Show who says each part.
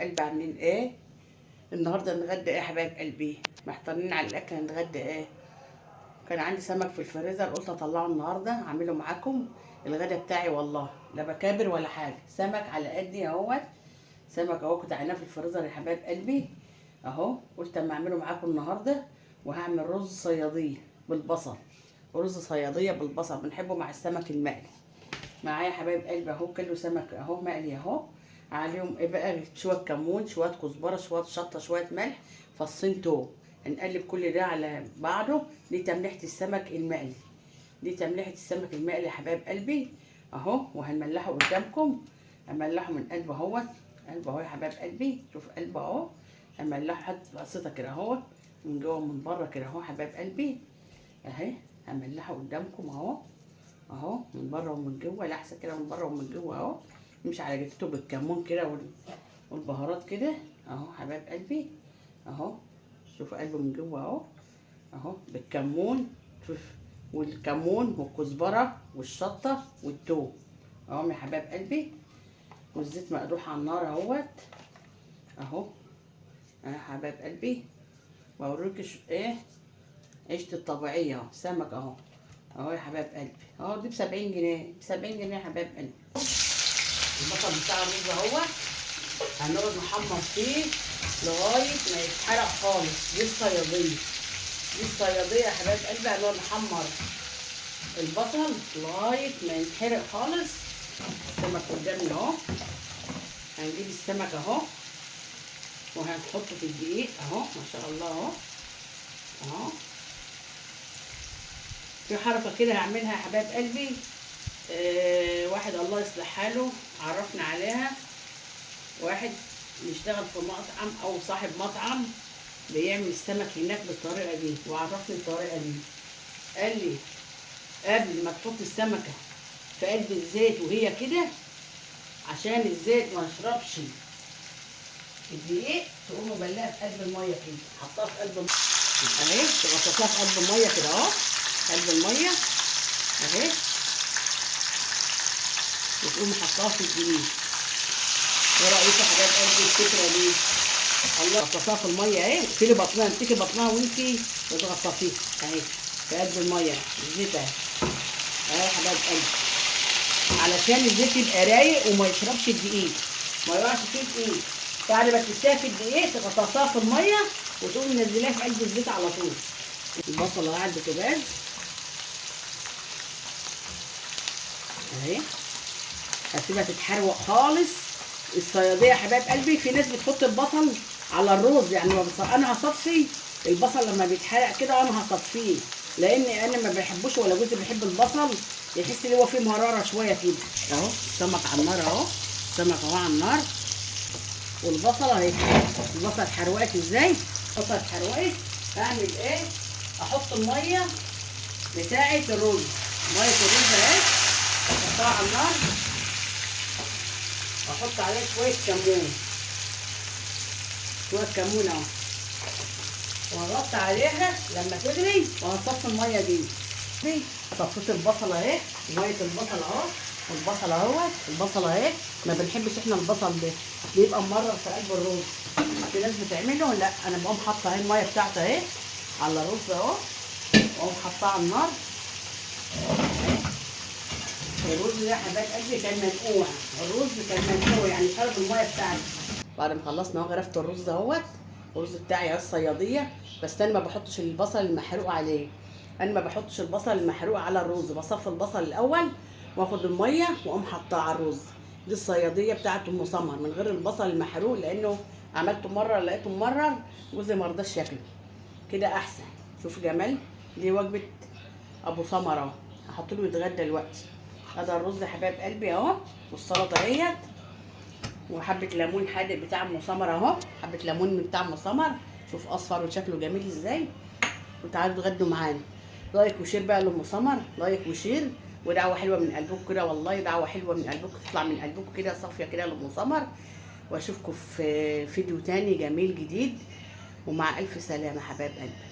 Speaker 1: قلبي عاملين ايه؟ النهارده نتغدى ايه يا حبايب قلبي؟ محتارين على الاكل هنتغدى ايه؟ كان عندي سمك في الفريزر قلت اطلعه النهارده اعمله معاكم الغدا بتاعي. والله لا بكابر ولا حاجه، سمك على قدي اهوت. سمك اهو كنت عيناه في الفريزر يا حبايب قلبي اهو. قلت اما اعمله معاكم النهارده، وهعمل رز صياديه بالبصل. رز صياديه بالبصل بنحبه مع السمك المقلي. معايا يا حبايب قلبي اهو كيلو سمك اهو مقلي اهو. عليهم ايه بقى؟ شويه كمون، شويه كزبره، شويه شطه، شويه ملح، فصين توم. هنقلب كل ده على بعضه. دي تمليحه السمك المقلي. دي تمليحه السمك المقلي يا حبايب قلبي اهو. وهنملحه قدامكم. املحه من قلبه اهوت. قلبه اهو يا حبايب قلبي، شوف قلبه اهو. املحه حط بسيطه كده اهو، من جوه ومن بره كده اهو حبايب قلبي اهي. هملحه قدامكم اهو اهو، من بره ومن جوه، لحسه كده من بره ومن جوه اهو. نمشي على جتته بالكمون كده والبهارات كده اهو حبايب قلبي اهو. شوف قلبه من جوه اهو اهو بالكمون. شوف، والكمون والكزبره والشطه والثوم اهو يا حبايب قلبي. والزيت مقدوح على النار اهوت اهو. انا حبايب قلبي واوريك ايه عيشة الطبيعيه اهو. سمك اهو اهو يا حبايب قلبي اهو. دي ب70 جنيه، ب70 جنيه يا حبايب قلبي. البصل بتاع الرز اهو هنقعد نحمر فيه لغايه ما يتحرق خالص. دي الصياديه، دي الصياديه يا حبايب قلبي. هنقعد نحمر البصل لغايه ما يتحرق خالص. السمك قدامي اهو. هنجيب السمك اهو وهنحطه في الدقيق اهو. ما شاء الله اهو اهو. في حركه كده هعملها يا حبايب قلبي. واحد الله يصلح حاله عرفنا عليها. واحد بيشتغل في مطعم او صاحب مطعم بيعمل السمك هناك بالطريقه دي، وعرفني الطريقه دي. قال لي قبل ما تحط السمكه في قلب الزيت وهي كده، عشان الزيت ما يشربش الدقيق، تقوم مبلقه في قلب الميه كده، حطها في قلب اهي. تغطسها في قلب الميه كده اهو، قلب الميه اهي، وتقوم حطها في الدقيق. ايه رايك يا حبايب قلبي الفكره دي؟ الله. غطسها في الميه اهي، اقفلي بطنها، امسكي بطنها وانتي بتغطسيها اهي في قلب الميه الزيت اهي اهي يا حبايب قلبي، علشان الزيت يبقى رايق وما يشربش الدقيق، ما يقعش فيه دقيق. بعد ما تسيبها في الدقيق تغطسها في الميه وتقوم منزلاها في قلب الزيت على طول. البصله على البوتاجاز اهي، هسيبها تتحروق خالص. الصياديه يا حبايب قلبي، في ناس بتحط البصل على الرز، يعني انا هصفي البصل لما بيتحرق كده، وانا هصفيه لان انا ما بحبوش ولا جوزي بيحب البصل، يحس ان هو فيه مراره شويه كده اهو. السمك على النار اهو، السمك اهو على النار، والبصله اهي. البصله اتحرقت ازاي؟ البصله اتحرقت. اعمل ايه؟ احط الميه بتاعه الرز، ميه الرز اهي، احطها على النار، احط عليه شويه كمون، شويه كمون اهو، واغطي عليها لما تغلي، وهنصفي الميه دي. صفيت البصله اهي، ميه البصل اهو، والبصل اهوت. البصل اهي ما بنحبش احنا البصل ده بيبقى ممرر في قلب الرز. في ناس بتعمله، لا انا بقوم حاطه اهي الميه بتاعته اهي على الرز اهو، واقوم حاطاه على النار. الرز ده يا حبايب قلبي كان منقوع، الرز كان منقوع يعني شرب الميه بتاعته. بعد ما خلصنا اهو غرفت الرز اهوت. الرز بتاعي اهو الصياديه. بس انا ما بحطش البصل المحروق عليه، انا ما بحطش البصل المحروق على الرز. بصفي البصل الاول واخد الميه واقوم حاطاه على الرز. دي الصياديه بتاعت ام سمر من غير البصل المحروق، لانه عملته مره لقيته ممرر، جوزي ما رضاش ياكله كده احسن. شوف جمال. دي وجبه ابو سمر اهو، هحط له يتغدى دلوقتي. هذا الرز يا حبايب قلبي اهو، والسلطه اهيت، وحبه ليمون حادق بتاع ام سمر اهو، حبه ليمون بتاع ام سمر. شوف اصفر وشكله جميل ازاي. وتعالوا اتغدوا معانا. لايك وشير بقى لام سمر، لايك وشير، ودعوه حلوه من قلبكم كده، والله دعوه حلوه من قلبكم تطلع من قلبكم كده صافيه كده لام سمر. واشوفكم في فيديو تاني جميل جديد، ومع الف سلامه حبايب قلبي.